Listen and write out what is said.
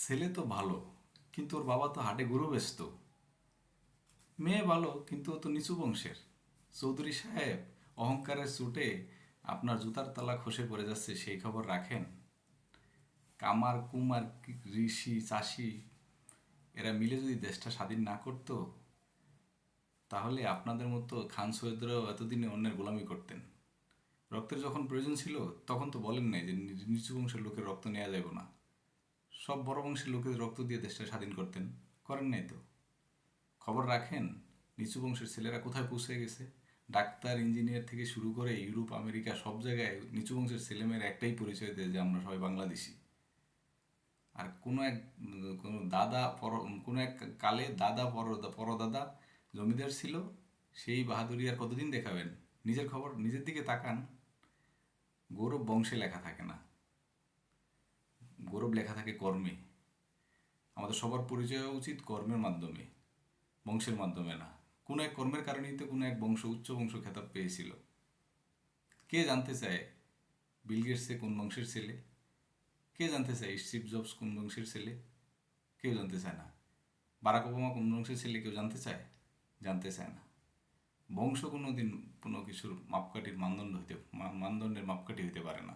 ছেলে তো ভালো, কিন্তু ওর বাবা তো হাটে গরু বেচতো। মেয়ে ভালো, কিন্তু ও তো নিচু বংশের। চৌধুরী সাহেব অহংকারের চোটে আপনার জুতার তলা খসে পড়ে যাচ্ছে, সেই খবর রাখেন? কামার কুমার ঋষি চাষি এরা মিলে যদি দেশটা স্বাধীন না করতো, তাহলে আপনাদের মতো খান সৈয়দরাও এতদিনে অন্যের গোলামি করতেন। রক্তের যখন প্রয়োজন ছিল, তখন তো বলেন নাই যে নিচু বংশের লোকের রক্ত নেওয়া যাবে না। সব বড় বংশের লোকের রক্ত দিয়ে দেশটা স্বাধীন করতেন। করেন নাই তো। খবর রাখেন নিচু বংশের ছেলেরা কোথায় পৌঁছে গেছে? ডাক্তার ইঞ্জিনিয়ার থেকে শুরু করে ইউরোপ আমেরিকা সব জায়গায় নিচু বংশের ছেলেমেয়ের একটাই পরিচয় দেয় যে আমরা সবাই বাংলাদেশি। আর কোনো দাদা কোনো এক কালে দাদা পরদাদা জমিদার ছিল, সেই বাহাদুরি আর কতদিন দেখাবেন? নিজের খবর নিজের দিকে তাকান। গৌরব বংশে লেখা থাকে না, গৌরব লেখা থাকে কর্মে। আমাদের সবার পরিচয় হওয়া উচিত কর্মের মাধ্যমে, বংশের মাধ্যমে না। কোনো এক কর্মের কারণেই তো কোনো এক বংশ উচ্চ বংশ খেতাব পেয়েছিল। কে জানতে চায় বিল গেটসে কোন বংশের ছেলে? কে জানতে চায় স্টিভ জবস কোন বংশের ছেলে? কেউ জানতে চায় না। বারাক ওবামা কোন বংশের ছেলে কেউ জানতে চায়? জানতে চায় না। বংশ কোনো দিন কোনো কিছুর মাপকাঠির মানদণ্ডের মাপকাঠি হইতে পারে না।